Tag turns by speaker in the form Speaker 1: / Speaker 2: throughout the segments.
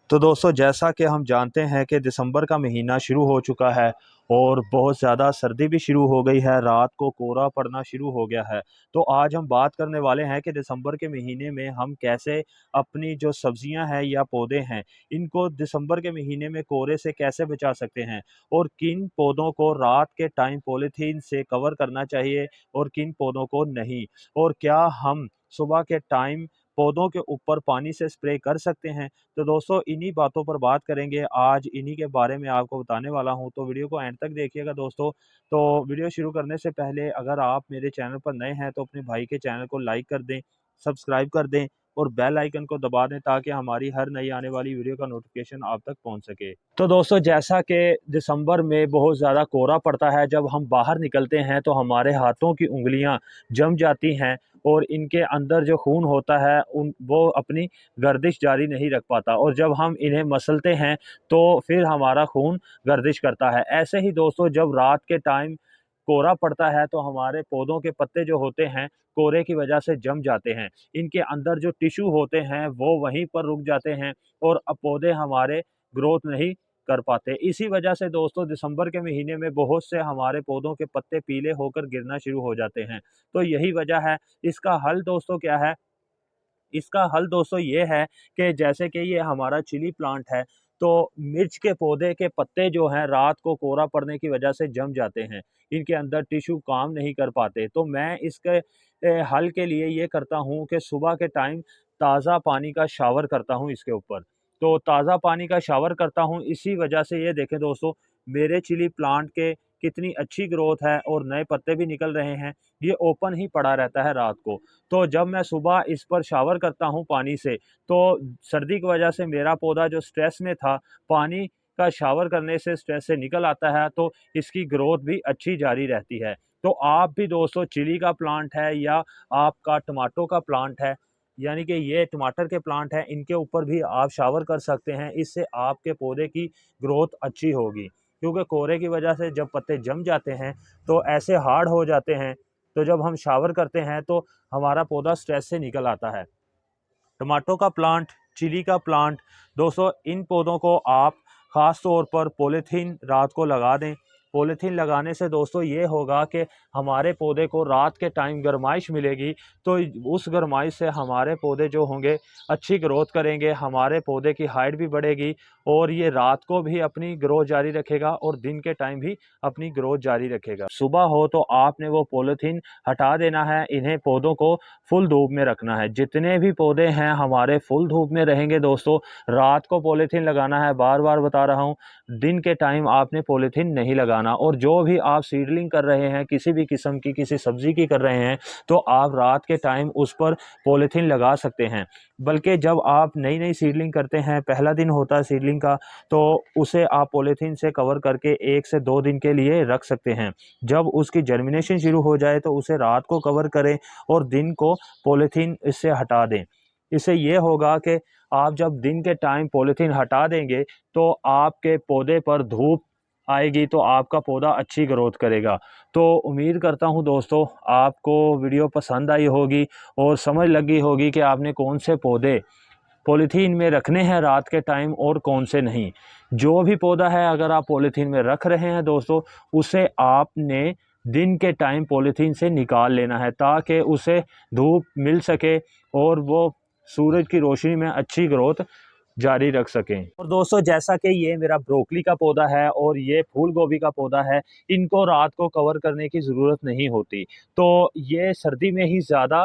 Speaker 1: तो दोस्तों जैसा कि हम जानते हैं कि दिसंबर का महीना शुरू हो चुका है और बहुत ज़्यादा सर्दी भी शुरू हो गई है, रात को कोहरा पड़ना शुरू हो गया है। तो आज हम बात करने वाले हैं कि दिसंबर के महीने में हम कैसे अपनी जो सब्जियां हैं या पौधे हैं, इनको दिसंबर के महीने में कोहरे से कैसे बचा सकते हैं और किन पौधों को रात के टाइम पॉलीथीन से कवर करना चाहिए और किन पौधों को नहीं। और क्या हम सुबह के टाइम पौधों के ऊपर पानी से स्प्रे कर सकते हैं। तो दोस्तों इन्हीं बातों पर बात करेंगे आज, इन्हीं के बारे में आपको बताने वाला हूं, तो वीडियो को एंड तक देखिएगा दोस्तों। तो वीडियो शुरू करने से पहले अगर आप मेरे चैनल पर नए हैं तो अपने भाई के चैनल को लाइक कर दें, सब्सक्राइब कर दें और बेल आइकन को दबा दें ताकि हमारी हर नई आने वाली वीडियो का नोटिफिकेशन आप तक पहुंच सके। तो दोस्तों जैसा कि दिसंबर में बहुत ज़्यादा कोहरा पड़ता है, जब हम बाहर निकलते हैं तो हमारे हाथों की उंगलियां जम जाती हैं और इनके अंदर जो खून होता है उन वो अपनी गर्दिश जारी नहीं रख पाता और जब हम इन्हें मसलते हैं तो फिर हमारा खून गर्दिश करता है। ऐसे ही दोस्तों जब रात के टाइम कोहरा पड़ता है तो हमारे पौधों के पत्ते जो होते हैं कोहरे की वजह से जम जाते हैं, इनके अंदर जो टिश्यू होते हैं वो वहीं पर रुक जाते हैं और अब पौधे हमारे ग्रोथ नहीं कर पाते। इसी वजह से दोस्तों दिसंबर के महीने में बहुत से हमारे पौधों के पत्ते पीले होकर गिरना शुरू हो जाते हैं। तो यही वजह है। इसका हल दोस्तों क्या है? इसका हल दोस्तों ये है कि जैसे कि ये हमारा चिली प्लांट है, तो मिर्च के पौधे के पत्ते जो हैं रात को कोहरा पड़ने की वजह से जम जाते हैं, इनके अंदर टिश्यू काम नहीं कर पाते। तो मैं इसके हल के लिए ये करता हूँ कि सुबह के टाइम ताज़ा पानी का शावर करता हूँ इसके ऊपर। तो ताज़ा पानी का शावर करता हूँ, इसी वजह से ये देखें दोस्तों मेरे चिली प्लांट के कितनी अच्छी ग्रोथ है और नए पत्ते भी निकल रहे हैं। ये ओपन ही पड़ा रहता है रात को। तो जब मैं सुबह इस पर शावर करता हूँ पानी से, तो सर्दी की वजह से मेरा पौधा जो स्ट्रेस में था, पानी का शावर करने से स्ट्रेस से निकल आता है, तो इसकी ग्रोथ भी अच्छी जारी रहती है। तो आप भी दोस्तों चिली का प्लांट है या आपका टमाटो का प्लांट है, यानी कि ये टमाटर के प्लांट हैं, इनके ऊपर भी आप शावर कर सकते हैं। इससे आपके पौधे की ग्रोथ अच्छी होगी, क्योंकि कोहरे की वजह से जब पत्ते जम जाते हैं तो ऐसे हार्ड हो जाते हैं। तो जब हम शावर करते हैं तो हमारा पौधा स्ट्रेस से निकल आता है। टमाटो का प्लांट, चिली का प्लांट, दोस्तों इन पौधों को आप ख़ास तौर पर पॉलीथीन रात को लगा दें। पॉलीथीन लगाने से दोस्तों ये होगा कि हमारे पौधे को रात के टाइम गर्माइश मिलेगी, तो उस गर्माइश से हमारे पौधे जो होंगे अच्छी ग्रोथ करेंगे, हमारे पौधे की हाइट भी बढ़ेगी और ये रात को भी अपनी ग्रोथ जारी रखेगा और दिन के टाइम भी अपनी ग्रोथ जारी रखेगा। सुबह हो तो आपने वो पॉलीथीन हटा देना है, इन्हें पौधों को फुल धूप में रखना है। जितने भी पौधे हैं हमारे फुल धूप में रहेंगे दोस्तों। रात को पॉलीथीन लगाना है, बार बार बता रहा हूँ, दिन के टाइम आपने पॉलीथीन नहीं लगाना। और जो भी आप सीडलिंग कर रहे हैं किसी भी किस्म की, किसी सब्जी की कर रहे हैं, तो आप रात के टाइम उस पर पॉलीथीन लगा सकते हैं। बल्कि जब आप नई नई सीडलिंग करते हैं, पहला दिन होता है सीडलिंग का, तो उसे आप पॉलीथीन से कवर करके 1 से 2 दिन के लिए रख सकते हैं। जब उसकी जर्मिनेशन शुरू हो जाए तो उसे रात को कवर करें और दिन को पॉलीथीन इससे हटा दें। इससे ये होगा कि आप जब दिन के टाइम पॉलीथीन हटा देंगे तो आपके पौधे पर धूप आएगी, तो आपका पौधा अच्छी ग्रोथ करेगा। तो उम्मीद करता हूँ दोस्तों आपको वीडियो पसंद आई होगी और समझ लगी होगी कि आपने कौन से पौधे पॉलीथीन में रखने हैं रात के टाइम और कौन से नहीं। जो भी पौधा है अगर आप पॉलीथीन में रख रहे हैं दोस्तों, उसे आपने दिन के टाइम पॉलीथीन से निकाल लेना है ताकि उसे धूप मिल सके और वो सूरज की रोशनी में अच्छी ग्रोथ जारी रख सकें। और दोस्तों जैसा कि ये मेरा ब्रोकली का पौधा है और ये फूल गोभी का पौधा है, इनको रात को कवर करने की ज़रूरत नहीं होती। तो ये सर्दी में ही ज़्यादा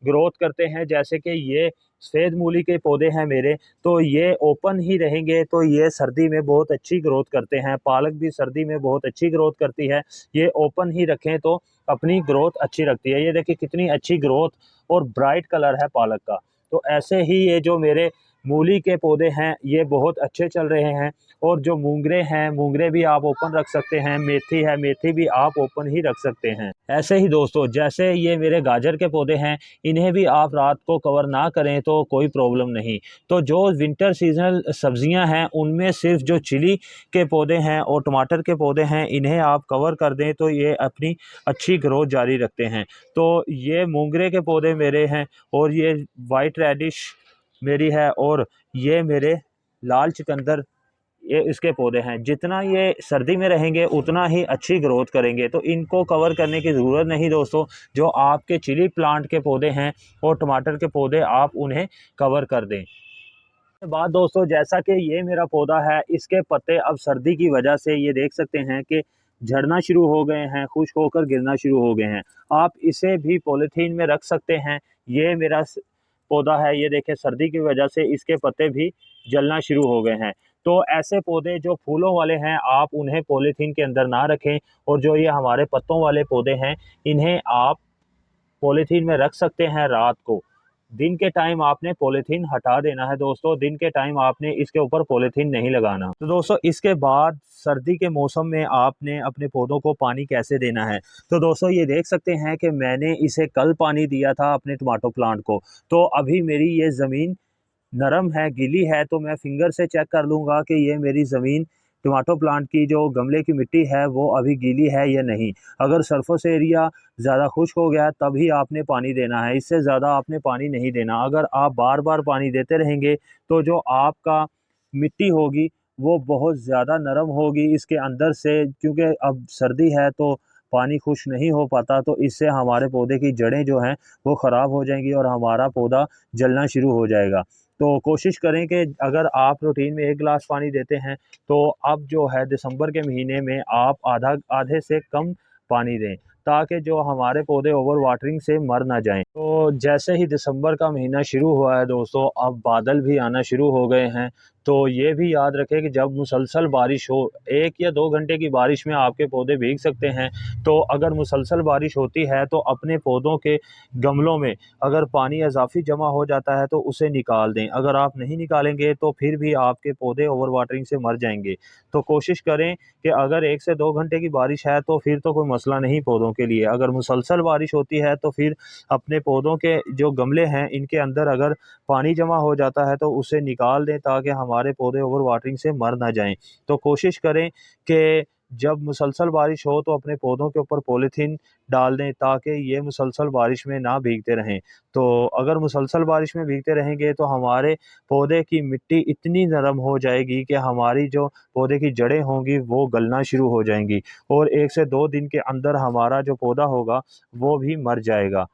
Speaker 1: ग्रोथ करते हैं। जैसे कि ये सफ़ेद मूली के पौधे हैं मेरे, तो ये ओपन ही रहेंगे तो ये सर्दी में बहुत अच्छी ग्रोथ करते हैं। पालक भी सर्दी में बहुत अच्छी ग्रोथ करती है, ये ओपन ही रखें तो अपनी ग्रोथ अच्छी रखती है। ये देखिए कितनी अच्छी ग्रोथ और ब्राइट कलर है पालक का। तो ऐसे ही ये जो मेरे मूली के पौधे हैं ये बहुत अच्छे चल रहे हैं। और जो मूंगरे हैं, मूंगरे भी आप ओपन रख सकते हैं। मेथी है, मेथी भी आप ओपन ही रख सकते हैं। ऐसे ही दोस्तों जैसे ये मेरे गाजर के पौधे हैं, इन्हें भी आप रात को कवर ना करें तो कोई प्रॉब्लम नहीं। तो जो विंटर सीजनल सब्जियां हैं उनमें सिर्फ जो चिली के पौधे हैं और टमाटर के पौधे हैं, इन्हें आप कवर कर दें तो ये अपनी अच्छी ग्रोथ जारी रखते हैं। तो ये मूंगरे के पौधे मेरे हैं और ये वाइट रेडिश मेरी है और ये मेरे लाल चुकंदर ये इसके पौधे हैं। जितना ये सर्दी में रहेंगे उतना ही अच्छी ग्रोथ करेंगे, तो इनको कवर करने की ज़रूरत नहीं दोस्तों। जो आपके चिली प्लांट के पौधे हैं और टमाटर के पौधे, आप उन्हें कवर कर दें। बात दोस्तों, जैसा कि ये मेरा पौधा है, इसके पत्ते अब सर्दी की वजह से ये देख सकते हैं कि झड़ना शुरू हो गए हैं, खुश्क होकर गिरना शुरू हो गए हैं। आप इसे भी पॉलीथीन में रख सकते हैं। ये मेरा पौधा है, ये देखें सर्दी की वजह से इसके पत्ते भी जलना शुरू हो गए हैं। तो ऐसे पौधे जो फूलों वाले हैं, आप उन्हें पॉलीथीन के अंदर ना रखें, और जो ये हमारे पत्तों वाले पौधे हैं, इन्हें आप पॉलीथीन में रख सकते हैं रात को। दिन के टाइम आपने पॉलीथीन हटा देना है दोस्तों, दिन के टाइम आपने इसके ऊपर पॉलीथीन नहीं लगाना। तो दोस्तों, इसके बाद सर्दी के मौसम में आपने अपने पौधों को पानी कैसे देना है। तो दोस्तों, ये देख सकते हैं कि मैंने इसे कल पानी दिया था अपने टमाटो प्लांट को। तो अभी मेरी ये ज़मीन नरम है, गीली है, तो मैं फिंगर से चेक कर लूँगा कि ये मेरी ज़मीन टमाटो प्लांट की जो गमले की मिट्टी है वो अभी गीली है या नहीं। अगर सरफेस एरिया ज़्यादा खुश्क हो गया तभी आपने पानी देना है, इससे ज़्यादा आपने पानी नहीं देना। अगर आप बार बार पानी देते रहेंगे तो जो आपका मिट्टी होगी वो बहुत ज़्यादा नरम होगी इसके अंदर से, क्योंकि अब सर्दी है तो पानी खुश्क नहीं हो पाता, तो इससे हमारे पौधे की जड़ें जो हैं वो ख़राब हो जाएंगी और हमारा पौधा जलना शुरू हो जाएगा। तो कोशिश करें कि अगर आप रूटीन में 1 गिलास पानी देते हैं, तो अब जो है दिसंबर के महीने में आप आधे से कम पानी दें, ताकि जो हमारे पौधे ओवर वाटरिंग से मर ना जाएं। तो जैसे ही दिसंबर का महीना शुरू हुआ है दोस्तों, अब बादल भी आना शुरू हो गए हैं। तो ये भी याद रखें कि जब मुसलसल बारिश हो, 1 या 2 घंटे की बारिश में आपके पौधे भीग सकते हैं। तो अगर मुसलसल बारिश होती है तो अपने पौधों के गमलों में अगर पानी इजाफ़ी जमा हो जाता है तो उसे निकाल दें। अगर आप नहीं निकालेंगे तो फिर भी आपके पौधे ओवर वाटरिंग से मर जाएँगे। तो कोशिश करें कि अगर 1 से 2 घंटे की बारिश है तो फिर तो कोई मसला नहीं पौधों के लिए। अगर मुसलसल बारिश होती है तो फिर अपने पौधों के जो गमले हैं इनके अंदर अगर पानी जमा हो जाता है तो उसे निकाल दें, ताकि हमारे पौधे ओवर वाटरिंग से मर ना जाएँ। तो कोशिश करें कि जब मुसलसल बारिश हो तो अपने पौधों के ऊपर पॉलीथीन डाल दें, ताकि ये मुसलसल बारिश में ना भीगते रहें। तो अगर मुसलसल बारिश में भीगते रहेंगे तो हमारे पौधे की मिट्टी इतनी नरम हो जाएगी कि हमारी जो पौधे की जड़ें होंगी वो गलना शुरू हो जाएँगी, और 1 से 2 दिन के अंदर हमारा जो पौधा होगा वो भी मर जाएगा।